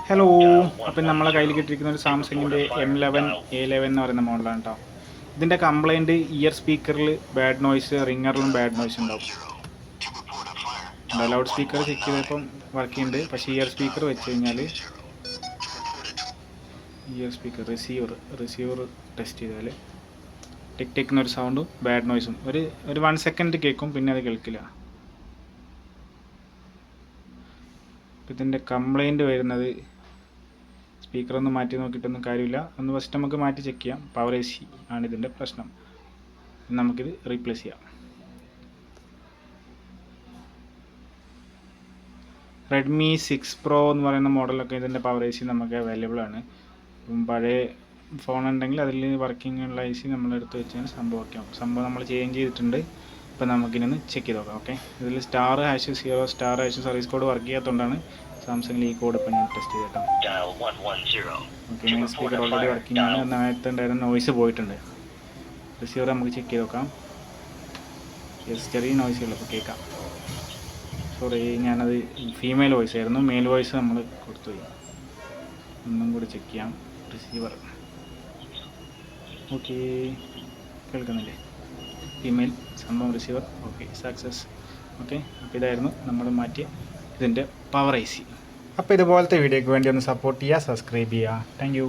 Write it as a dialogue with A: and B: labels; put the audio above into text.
A: Hello, അപ്പം നമ്മളെ കയ്യിൽ കിട്ടിയിരിക്കുന്ന ഒരു സാംസങ്ങിൻ്റെ M11A11 എന്ന് പറയുന്ന മോഡലാണ് കേട്ടോ. ഇതിൻ്റെ കംപ്ലൈൻറ്റ് ഇയർ സ്പീക്കറിൽ ബാഡ് നോയ്സ്, റിങ്ങറിലും ബാഡ് നോയ്സ് ഉണ്ടാവും. ലൗഡ് സ്പീക്കർ ചെക്ക് ചെയ്തപ്പം വർക്ക് ചെയ്യുന്നുണ്ട്. പക്ഷേ ഇയർ സ്പീക്കർ വെച്ച് കഴിഞ്ഞാൽ റിസീവർ ടെസ്റ്റ് ചെയ്താൽ ടിക് ടിക് എന്നൊരു സൗണ്ടും ബാഡ് നോയ്സും ഒരു 1 സെക്കൻഡ് കേൾക്കും, പിന്നെ അത് കേൾക്കില്ല. ഇതിൻ്റെ കംപ്ലൈൻറ്റ് വരുന്നത് സ്പീക്കറൊന്നും മാറ്റി നോക്കിയിട്ടൊന്നും കാര്യമില്ല. ഒന്ന് ഫസ്റ്റ് നമുക്ക് മാറ്റി ചെക്ക് ചെയ്യാം. പവർ AC ആണ് ഇതിൻ്റെ പ്രശ്നം. നമുക്കിത് റീപ്ലേസ് ചെയ്യാം. റെഡ്മി 6 Pro എന്ന് പറയുന്ന മോഡലൊക്കെ ഇതിൻ്റെ പവർ AC നമുക്ക് അവൈലബിൾ ആണ്. പഴയ ഫോൺ ഉണ്ടെങ്കിൽ അതിൽ വർക്കിംഗ് ഉള്ള AC നമ്മളെടുത്ത് വെച്ചാൽ സംഭവം നമ്മൾ ചേഞ്ച് ചെയ്തിട്ടുണ്ട്. ഇപ്പം നമുക്കിനൊന്ന് ചെക്ക് ചെയ്ത് നോക്കാം. ഓക്കെ, ഇതിൽ *0* സർവീസ് കോഡ് വർക്ക് ചെയ്യാത്തതുകൊണ്ടാണ് സാംസങ്ങിൽ ഈ കോഡ് ഇപ്പം ഞാൻ ടെസ്റ്റ് ചെയ്തിട്ടോ. Okay, main speaker already working ആണ്. നേരത്തെ ഉണ്ടായിരുന്ന നോയ്സ് പോയിട്ടുണ്ട്. റിസീവർ നമുക്ക് ചെക്ക് ചെയ്ത് നോക്കാം. ചെറിയ നോയ്സുകളൊക്കെ കേൾക്കാം. സോറി, ഞാനത് ഫീമെയിൽ വോയിസ് ആയിരുന്നു. മെയിൽ വോയിസ് നമ്മൾ കൊടുത്തു പോയി. ഒന്നും കൂടി ചെക്ക് ചെയ്യാം. റിസീവർ ഓക്കെ, കേൾക്കുന്നില്ലേ? ഫീമെയിൽ സംഭവം റിസീവർ ഓക്കെ, സക്സസ്. ഓക്കെ, അപ്പോൾ ഇതായിരുന്നു നമ്മൾ മാറ്റിയ ഇതിൻ്റെ പവർ AC. അപ്പോൾ ഇതുപോലത്തെ വീഡിയോയ്ക്ക് വേണ്ടി ഒന്ന് സപ്പോർട്ട് ചെയ്യുക, സബ്സ്ക്രൈബ് ചെയ്യുക. Thank you.